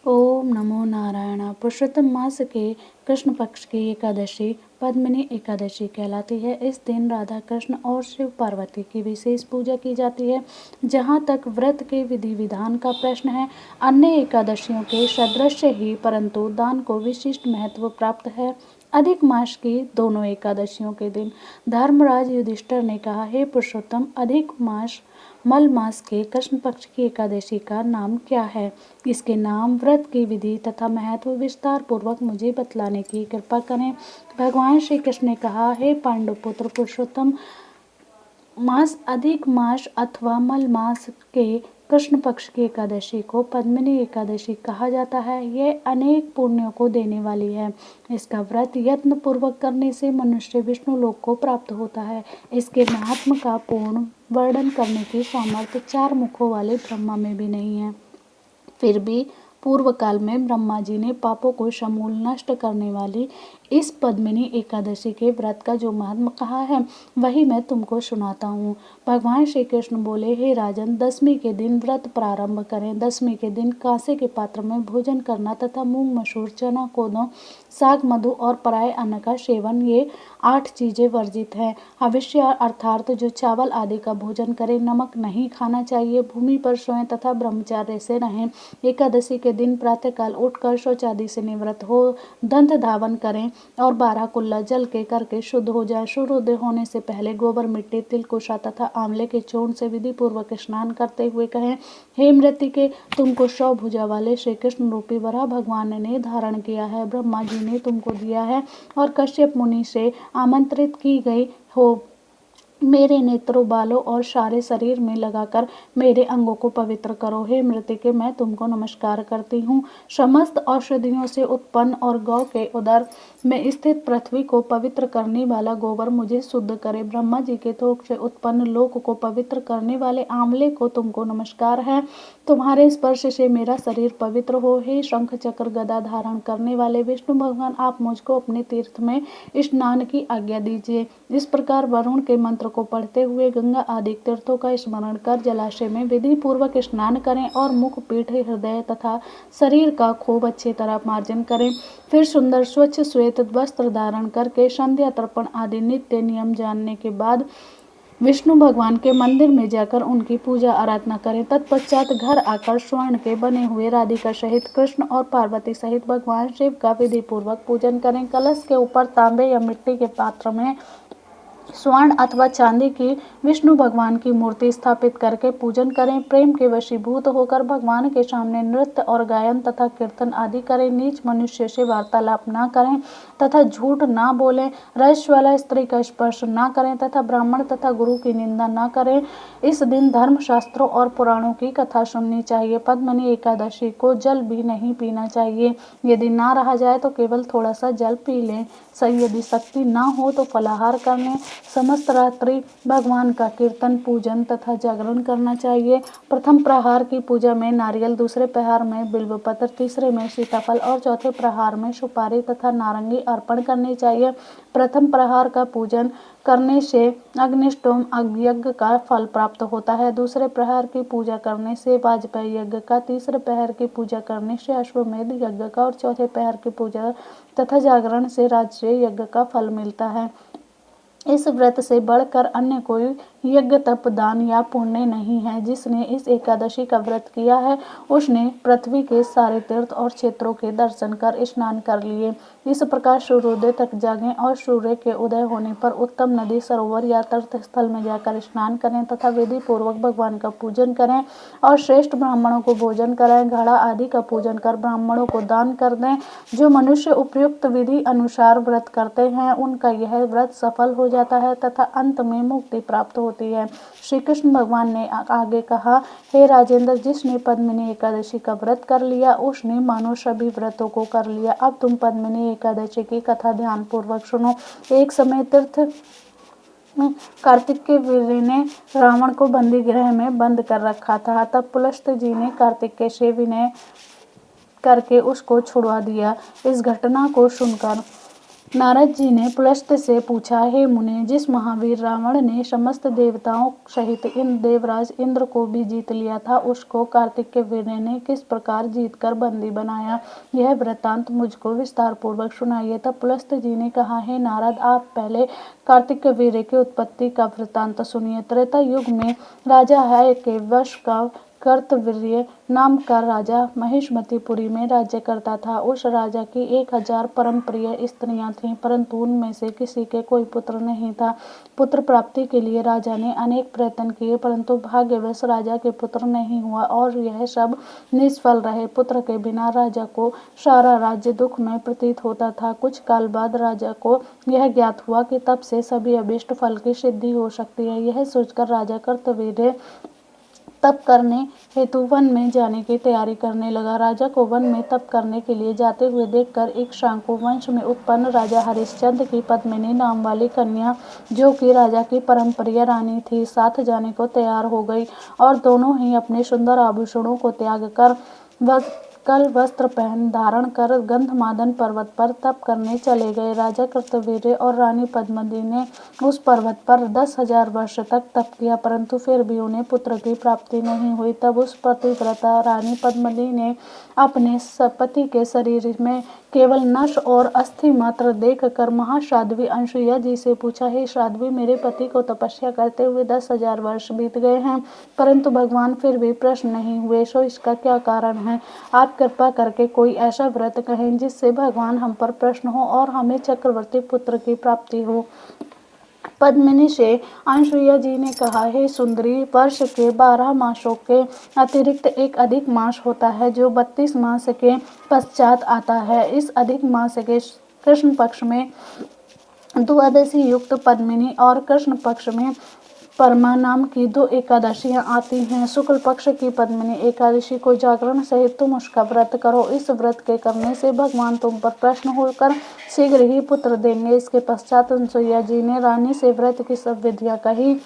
ओम नमो नारायण। पुरुषोत्तम मास के कृष्ण पक्ष की एकादशी पद्मिनी एकादशी कहलाती है। इस दिन राधा कृष्ण और शिव पार्वती की विशेष पूजा की जाती है। जहाँ तक व्रत के विधि विधान का प्रश्न है, अन्य एकादशियों के सदृश ही परंतु दान को विशिष्ट महत्व प्राप्त है। अधिक मास की दोनों एकादशियों के दिन धर्मराज युधिष्ठिर ने कहा, हे पुरुषोत्तम, अधिक मास मल मास के कृष्ण पक्ष की एकादशी का नाम क्या है? इसके नाम, व्रत की विधि तथा महत्व विस्तार पूर्वक मुझे बतलाने की कृपा करें। भगवान श्री कृष्ण ने कहा, हे पांडुपुत्र पुरुषोत्तम, मास अधिक मास अथवा मल मास के कृष्ण पक्ष की एकादशी को पद्मिनी एकादशी कहा जाता है। यह अनेक पुण्यों को देने वाली है। इसका व्रत यत्न पूर्वक करने से मनुष्य विष्णु लोक को प्राप्त होता है। इसके महात्म का पूर्ण वर्णन करने की सामर्थ्य चार मुखों वाले ब्रह्मा में भी नहीं है। फिर भी पूर्व काल में ब्रह्मा जी ने पापों को समूल नष्ट करने वाली इस पद्मिनी एकादशी के व्रत का जो महात्म कहा है, वही मैं तुमको सुनाता हूँ। भगवान श्री कृष्ण बोले, हे राजन, दशमी के दिन व्रत प्रारंभ करें। दशमी के दिन कांसे के पात्र में भोजन करना तथा मूंग मसूर चना कोदो साग मधु और पराये अन्न का सेवन, ये 8 चीजें वर्जित हैं। हविष्य अर्थात जो चावल आदि का भोजन करे, नमक नहीं खाना चाहिए, भूमि पर सोएं तथा ब्रह्मचार्य से रहें। एकादशी के दिन प्रातःकाल उठकर शौच आदि से निवृत्त हो दंत धावन करें और 12 कुल्ला जल के करके शुद्ध हो जाए। सूर्योदय होने से पहले गोबर, मिट्टी, तिल, कुशा तथा आंवले के चूर्ण से विधि पूर्वक स्नान करते हुए कहें, हे मृत्तिके, तुमको 100 भुजा वाले श्री कृष्ण रूपी वराह भगवान ने धारण किया है। ब्रह्मा जी ने तुमको दिया है और कश्यप मुनि से आमंत्रित की गई हो। मेरे नेत्रों, बालों और सारे शरीर में लगाकर मेरे अंगों को पवित्र करो। हे मृत्तिके, मैं तुमको नमस्कार करती हूँ। समस्त औषधियों से उत्पन्न और गौ के उदर में स्थित पृथ्वी को पवित्र करने वाला गोबर मुझे शुद्ध करे। ब्रह्मा जी के थोक से उत्पन्न लोक को पवित्र करने वाले आंवले को तुमको नमस्कार है। तुम्हारे स्पर्श से मेरा शरीर पवित्र हो। हे शंख चक्र गदा धारण करने वाले विष्णु भगवान, आप मुझको अपने तीर्थ में स्नान की आज्ञा दीजिए। इस प्रकार वरुण के मंत्र को पढ़ते हुए गंगा आदि तीर्थों का स्मरण कर जलाशय में विधि पूर्वक स्नान करें और मुख, पीठ, हृदय तथा शरीर का खूब अच्छी तरह मार्जन करें। फिर सुंदर स्वच्छ श्वेत वस्त्र धारण करके संध्या तर्पण आदि नित्य नियम जानने के बाद विष्णु भगवान के मंदिर में जाकर उनकी पूजा आराधना करें। तत्पश्चात घर आकर स्वर्ण के बने हुए राधिका सहित कृष्ण और पार्वती सहित भगवान शिव का विधि पूर्वक पूजन करें। कलश के ऊपर तांबे या मिट्टी के पात्र में स्वर्ण अथवा चांदी की विष्णु भगवान की मूर्ति स्थापित करके पूजन करें। प्रेम के वशीभूत होकर भगवान के सामने नृत्य और गायन तथा कीर्तन आदि करें। नीच मनुष्य से वार्तालाप न करें तथा झूठ ना बोलें। रजस वाला स्त्री का स्पर्श न करें तथा ब्राह्मण तथा गुरु की निंदा न करें। इस दिन धर्म शास्त्रों और पुराणों की कथा सुननी चाहिए। पद्मिनी एकादशी को जल भी नहीं पीना चाहिए। यदि ना रहा जाए तो केवल थोड़ा सा जल पी लें। यदि शक्ति ना हो तो फलाहार कर लें। समस्त रात्रि भगवान का कीर्तन, पूजन तथा जागरण करना चाहिए। प्रथम प्रहार की पूजा में नारियल, दूसरे प्रहार में बिल्वपत्र, तीसरे में सीताफल और चौथे प्रहार में सुपारी तथा नारंगी अर्पण करनी चाहिए। प्रथम प्रहार का पूजन करने से अग्निष्टोम यज्ञ का फल प्राप्त होता है। दूसरे प्रहार की पूजा करने से वाजपेयी यज्ञ का, तीसरे प्रहर की पूजा करने से अश्वमेध यज्ञ का और चौथे प्रहर की पूजा तथा जागरण से राजसूय यज्ञ का फल मिलता है। इस व्रत से बढ़कर अन्य कोई यज्ञ, तप, दान या पुण्य नहीं है। जिसने इस एकादशी का व्रत किया है उसने पृथ्वी के सारे तीर्थ और क्षेत्रों के दर्शन कर स्नान कर लिए। इस प्रकार सूर्योदय तक जागें और सूर्य के उदय होने पर उत्तम नदी, सरोवर या तीर्थ स्थल में जाकर स्नान करें तथा विधि पूर्वक भगवान का पूजन करें और श्रेष्ठ ब्राह्मणों को भोजन कराएं। घड़ा आदि का पूजन कर ब्राह्मणों को दान कर दें। जो मनुष्य उपयुक्त विधि अनुसार व्रत करते हैं उनका यह व्रत सफल हो जाता है तथा अंत में मुक्ति प्राप्त होती है। श्री कृष्ण भगवान ने आगे कहा, हे राजेंद्र, जिसने पद्मिनी एकादशी का व्रत कर लिया उसने मानो सभी व्रतों को कर लिया। अब तुम पद्मिनी एकादशी की कथा ध्यान पूर्वक सुनो। एक समय तीर्थ कार्तिक के वीर ने रावण को बंदी गृह में बंद कर रखा था। तब पुलस्त जी ने कार्तिक के से विनय करके उसको छुड़वा दिया। इस घटना को सुनकर नारद जी ने पुलस्त से पूछा, हे मुने, जिस महावीर रावण ने समस्त देवताओं सहित देवराज इंद्र को भी जीत लिया था, उसको कार्तिकेय ने किस प्रकार जीतकर बंदी बनाया? यह वृत्तांत मुझको विस्तार पूर्वक सुनाइए। तब पुलस्त जी ने कहा, हे नारद, आप पहले कार्तिकेय की उत्पत्ति का वृत्तांत सुनिए। त्रेता युग में राजा है के वश का कार्तवीर्य नाम का राजा महिष्मतिपुरी में राज्य करता था। उस राजा की 1000 परम प्रिय स्त्रियां थीं, परंतु उनमें से किसी के कोई पुत्र नहीं था। पुत्र प्राप्ति के लिए राजा ने अनेक प्रयत्न किए, परंतु भाग्यवश राजा के पुत्र नहीं हुआ और यह सब निष्फल रहे। पुत्र के बिना राजा को सारा राज्य दुख में प्रतीत होता था। कुछ काल बाद राजा को यह ज्ञात हुआ कि तब से सभी अभीष्ट फल की सिद्धि हो सकती है। यह सोचकर राजा कार्तवीर्य तप करने हेतु वन में जाने की तैयारी करने लगा। राजा को वन में तप करने के लिए जाते हुए देखकर एक शांकु वंश में उत्पन्न राजा हरिश्चंद्र की पद्मिनी नाम वाली कन्या, जो कि राजा की परम प्रिय रानी थी, साथ जाने को तैयार हो गई और दोनों ही अपने सुंदर आभूषणों को त्याग कर कल वस्त्र धारण कर गंधमादन पर्वत पर तप करने चले गए। राजा कार्तवीर्य और रानी पद्मिनी ने उस पर्वत पर 10,000 वर्ष तक तप किया, परंतु फिर भी उन्हें पुत्र की प्राप्ति नहीं हुई। तब उस पतिव्रता रानी पद्मिनी ने अपने पति के शरीर में केवल नस और अस्थि मात्र देखकर महासाध्वी अनसुईया जी से पूछा, हे साध्वी, मेरे पति को तपस्या करते हुए 10,000 वर्ष बीत गए हैं, परंतु भगवान फिर भी प्रसन्न नहीं हुए, सो इसका क्या कारण है? आप कृपा करके कोई ऐसा व्रत कहें जिससे भगवान हम पर प्रसन्न हो और हमें चक्रवर्ती पुत्र की प्राप्ति हो। पद्मिनी से अनसुईया जी ने कहा, हे सुंदरी, वर्ष के 12 मासों के अतिरिक्त एक अधिक मास होता है जो 32 मास के पश्चात आता है। इस अधिक मास के कृष्ण पक्ष में द्वादशी युक्त पद्मिनी और कृष्ण पक्ष में परमा नाम की 2 एकादशियां आती हैं। शुक्ल पक्ष की पद्मिनी एकादशी को जागरण सहित तुम उसका व्रत करो। इस व्रत के करने से भगवान तुम पर प्रसन्न होकर शीघ्र ही पुत्र देंगे। इसके पश्चात अनसुईया जी ने रानी से व्रत की सब विधियां कही।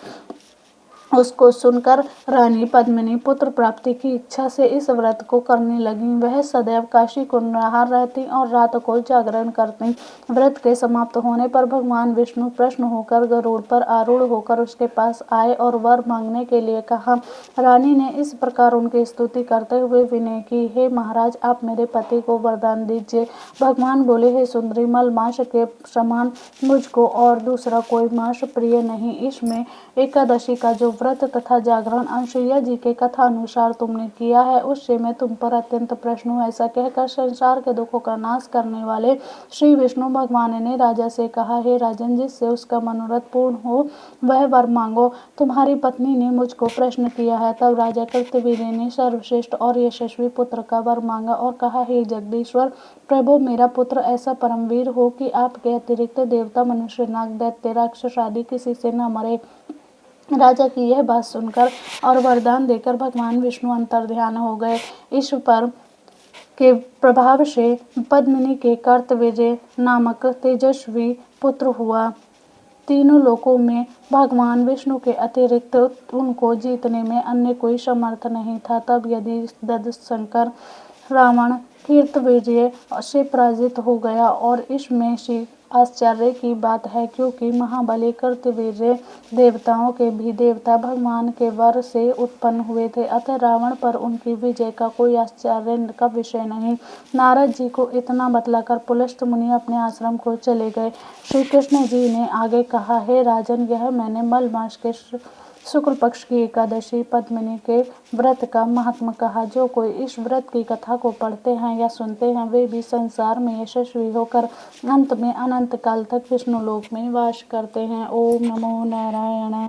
उसको सुनकर रानी पद्मिनी पुत्र प्राप्ति की इच्छा से इस व्रत को करने लगी। वह सदैव काशी कुंड नहा रहती और रात को जागरण करती। व्रत के समाप्त होने पर भगवान विष्णु प्रसन्न होकर गरुड़ पर आरूढ़ होकर उसके पास आए और वर मांगने के लिए कहा। रानी ने इस प्रकार उनकी स्तुति करते हुए विनय की, हे महाराज, आप मेरे पति को वरदान दीजिए। भगवान बोले, हे सुंदरी, मल मास के समान मुझको और दूसरा कोई मास प्रिय नहीं। इसमें एकादशी का जो व्रत तथा जागरण अनसुईया जी के कथा अनुसार तुमने किया है, उससे मैं तुम पर अत्यंत प्रसन्न हूँ। ऐसा कहकर संसार के दुखों का नाश करने वाले श्री विष्णु भगवान ने राजा से कहा, हे राजन, जिससे उसका मनोरथ पूर्ण हो वह वर मांगो। तुम्हारी पत्नी ने मुझको प्रश्न किया है। तब राजा कार्तवीर्य ने सर्वश्रेष्ठ और यशस्वी पुत्र का वर मांगा और कहा, हे जगदीश्वर प्रभु, मेरा पुत्र ऐसा परमवीर हो कि आपके अतिरिक्त देवता, मनुष्य, नाग, दैत्य, राक्षस आदि किसी से न मरे। राजा की यह बात सुनकर और वरदान देकर भगवान विष्णु अंतर्ध्यान हो गए। इस पर के प्रभाव से पद्मिनी के कार्तवीर्य नामक तेजस्वी पुत्र हुआ। तीनों लोकों में भगवान विष्णु के अतिरिक्त उनको जीतने में अन्य कोई समर्थ नहीं था। तब यदि ददशंकर रावण कीर्तवीर्य से पराजित हो गया और इसमें से आश्चर्य की बात है, क्योंकि महाबली कार्तवीर्य देवताओं के भी देवता भगवान के वर से उत्पन्न हुए थे, अतः रावण पर उनकी विजय का कोई आश्चर्य का विषय नहीं। नारद जी को इतना बतलाकर पुलस्त मुनि अपने आश्रम को चले गए। श्री कृष्ण जी ने आगे कहा, हे राजन, यह मैंने मल मास के शुक्ल पक्ष की एकादशी पद्मिनी के व्रत का महात्मा कहा। जो कोई इस व्रत की कथा को पढ़ते हैं या सुनते हैं, वे भी संसार में यशस्वी होकर अंत में अनंत काल तक विष्णु लोक में वास करते हैं। ओम नमो नारायण।